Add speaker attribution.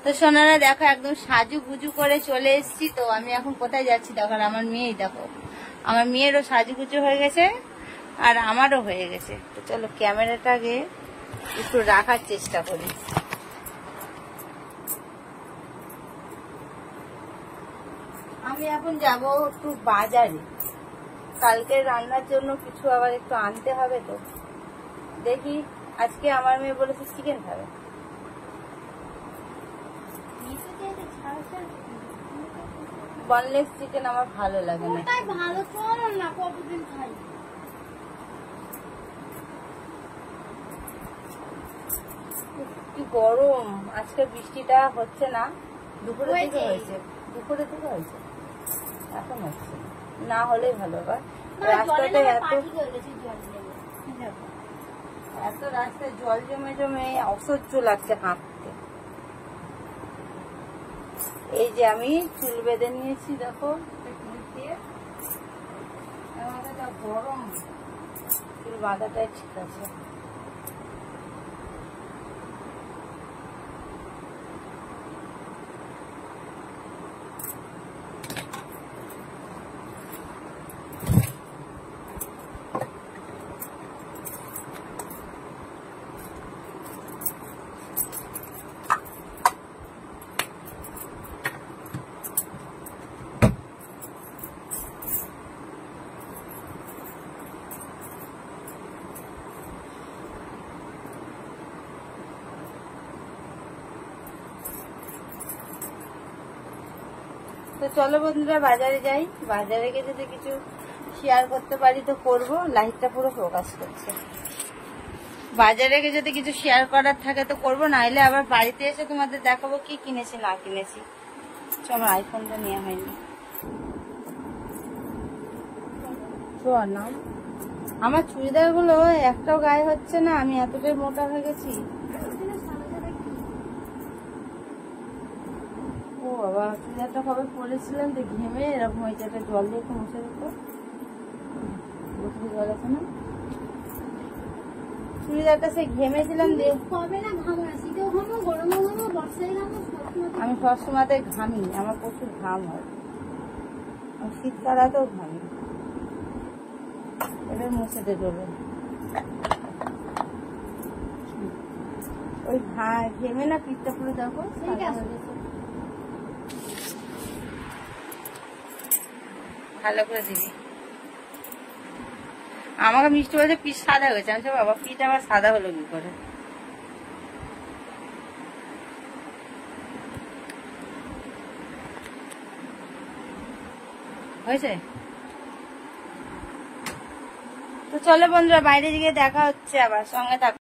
Speaker 1: তো সোনারা দেখো একদম সাজু গুজু করে চলে এসেছি। তো আমি এখন কোথায় যাচ্ছি দেখো, আমার মেয়েই দেখো, আমার মেয়েরও সাজুগুজু হয়ে গেছে আর আমারও হয়ে গেছে। তো চলো ক্যামেরাটাকে একটু রাখার চেষ্টা করি। আমি এখন যাব একটু বাজারে, কালকে রান্নার জন্য কিছু আবার একটু আনতে হবে। তো দেখি, আজকে আমার মেয়ে বলেছে চিকেন খাবে। বনলেস চিকেন আমার ভালো লাগে না।
Speaker 2: ভালো চলো না, কতদিন খাই।
Speaker 1: কি গরম আজকে, বৃষ্টিটা হচ্ছে না, দুপুরের দিকে হয়েছে, দুপুরের দিকে হয়েছে, এখন হচ্ছে না, হলেই ভালো। রাস্তাটা এত রাস্তায় জল জমে জমে অসহ্য লাগছে হাঁটতে। এই যে আমি চুল বেঁধে নিয়েছি দেখো, গরম চুল বাঁধাটাই ঠিক আছে। তো চলো বন্ধুরা বাজারে যাই, বাজারে গিয়ে যদি কিছু শেয়ার করতে পারি তো করবো। লাইটটা পুরো ফোকাস করছে। বাজারে গিয়ে যদি কিছু শেয়ার করার থাকে তো করবো, নাইলে আবার বাড়িতে এসে তোমাদের দেখাবো কি কিনেছি না কিনেছি। আমার আইফোনটা নেওয়া হয়নি। না, আমার চুড়িদার গুলো একটাও গায়ে হচ্ছে না, আমি এতটাই মোটা হয়ে গেছি। ও বাবা, চুড়িদারটা কবে পরেছিলাম তো ঘেমে এরকম হয়েছে, একটা জল দিয়ে একটু মুছে দিত, জল আছে না, চুড়িদারটা সে ঘেমেছিলাম দিয়ে।
Speaker 2: কবে না ঘামো, শীতেও ঘামো, গরমও ঘামো, বর্ষায় ঘামো,
Speaker 1: আমি সবসময়তে ঘামি, আমার প্রচুর ঘাম হয়, আমি শীতকালেও ঘামি। এবার মুছে দেবে ওই ঘেমে না, পিঠটা পুরো দেখো ভালো করে দিবি। আমাকে মিষ্টি বলছে পিঠ সাদা হয়েছে, আমি বাবা পিঠ আমার সাদা হলো কি করে। হয়েছে। তো চলো বন্ধুরা বাইরে গিয়ে দেখা হচ্ছে, আবার সঙ্গে থাকো।